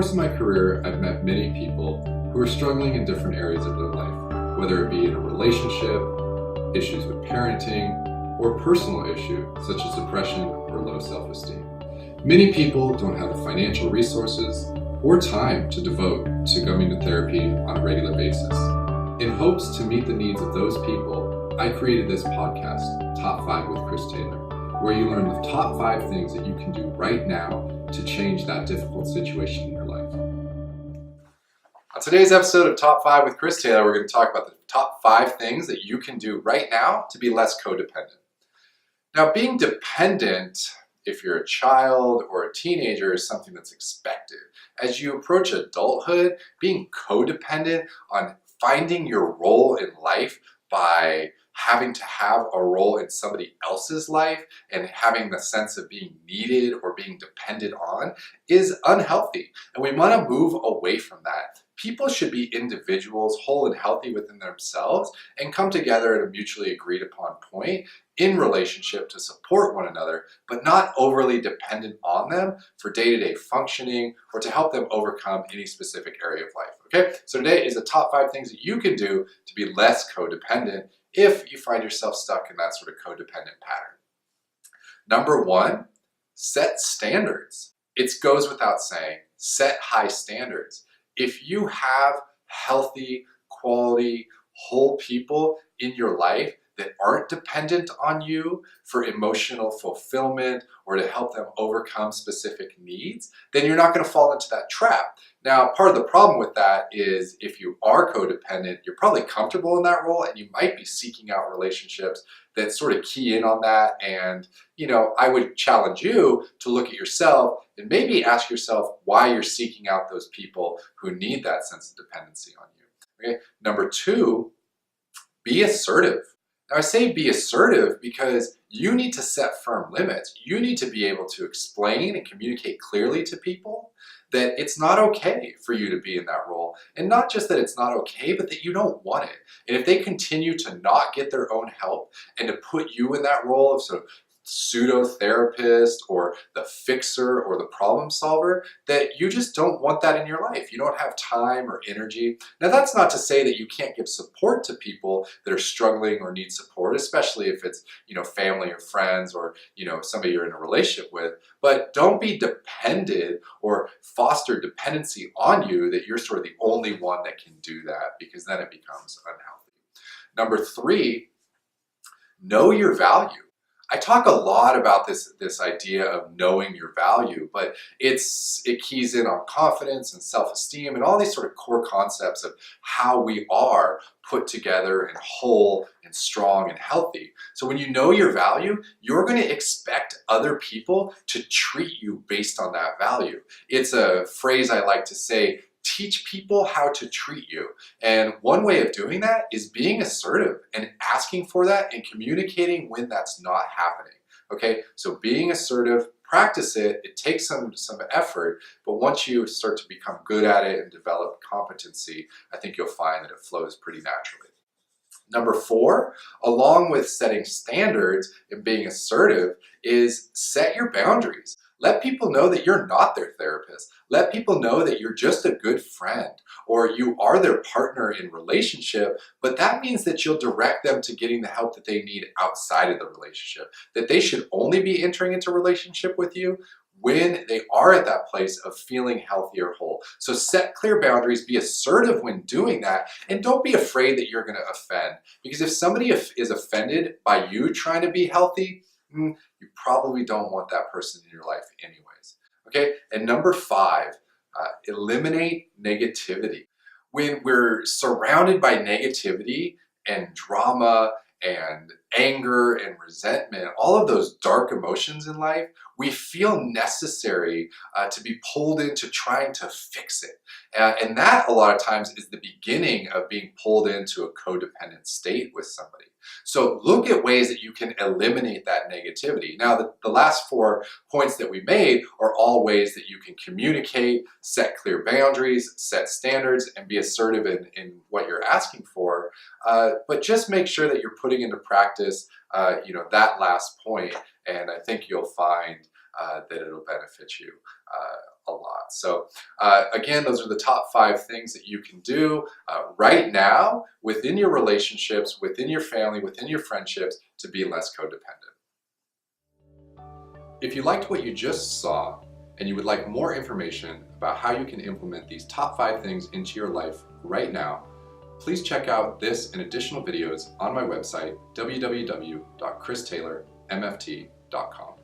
course of my career, I've met many people who are struggling in different areas of their life, whether it be in a relationship, issues with parenting, or a personal issue such as depression or low self-esteem. Many people don't have the financial resources or time to devote to coming to therapy on a regular basis. In hopes to meet the needs of those people, I created this podcast, Top 5 with Chris Taylor, where you learn the top 5 things that you can do right now to change that difficult situation in your life. On today's episode of Top 5 with Chris Taylor, we're going to talk about the top 5 things that you can do right now to be less codependent. Now, being dependent, if you're a child or a teenager, is something that's expected. As you approach adulthood, being codependent on finding your role in life by having to have a role in somebody else's life and having the sense of being needed or being dependent on is unhealthy. And we want to move away from that. People should be individuals, whole and healthy within themselves, and come together at a mutually agreed upon point in relationship to support one another, but not overly dependent on them for day-to-day functioning or to help them overcome any specific area of life. Okay, so today is the top 5 things that you can do to be less codependent if you find yourself stuck in that sort of codependent pattern. Number 1, set standards. It goes without saying, set high standards. If you have healthy, quality, whole people in your life that aren't dependent on you for emotional fulfillment or to help them overcome specific needs, then you're not going to fall into that trap. Now, part of the problem with that is if you are codependent, you're probably comfortable in that role and you might be seeking out relationships that sort of key in on that. And, I would challenge you to look at yourself and maybe ask yourself why you're seeking out those people who need that sense of dependency on you. Okay. Number 2, be assertive. Now, I say be assertive because you need to set firm limits. You need to be able to explain and communicate clearly to people that it's not okay for you to be in that role. And not just that it's not okay, but that you don't want it. And if they continue to not get their own help and to put you in that role of sort of pseudo-therapist or the fixer or the problem solver, that you just don't want that in your life. You don't have time or energy. Now, that's not to say that you can't give support to people that are struggling or need support, especially if it's, family or friends or, somebody you're in a relationship with. But don't be dependent or foster dependency on you that you're sort of the only one that can do that, because then it becomes unhealthy. Number 3, know your value. I talk a lot about this idea of knowing your value, but it keys in on confidence and self-esteem and all these sort of core concepts of how we are put together and whole and strong and healthy. So when you know your value, you're going to expect other people to treat you based on that value. It's a phrase I like to say, teach people how to treat you. And one way of doing that is being assertive and asking for that and communicating when that's not happening. Okay, so being assertive, practice it. It takes some effort, but once you start to become good at it and develop competency, I think you'll find that it flows pretty naturally. Number 4, along with setting standards and being assertive, is set your boundaries. Let people know that you're not their therapist. Let people know that you're just a good friend or you are their partner in relationship, but that means that you'll direct them to getting the help that they need outside of the relationship, that they should only be entering into a relationship with you when they are at that place of feeling healthy or whole. So set clear boundaries, be assertive when doing that, and don't be afraid that you're going to offend. Because if somebody is offended by you trying to be healthy, you probably don't want that person in your life anyways. Okay, and number 5, eliminate negativity. When we're surrounded by negativity and drama and anger and resentment, all of those dark emotions in life, we feel necessary to be pulled into trying to fix it. And that a lot of times is the beginning of being pulled into a codependent state with somebody. So look at ways that you can eliminate that negativity. Now, the last 4 points that we made are all ways that you can communicate, set clear boundaries, set standards, and be assertive in what you're asking for. But just make sure that you're putting into practice, that last point, and I think you'll find that it'll benefit you a lot. So again, those are the top 5 things that you can do right now within your relationships, within your family, within your friendships to be less codependent. If you liked what you just saw and you would like more information about how you can implement these top 5 things into your life right now, please check out this and additional videos on my website, www.christaylormft.com.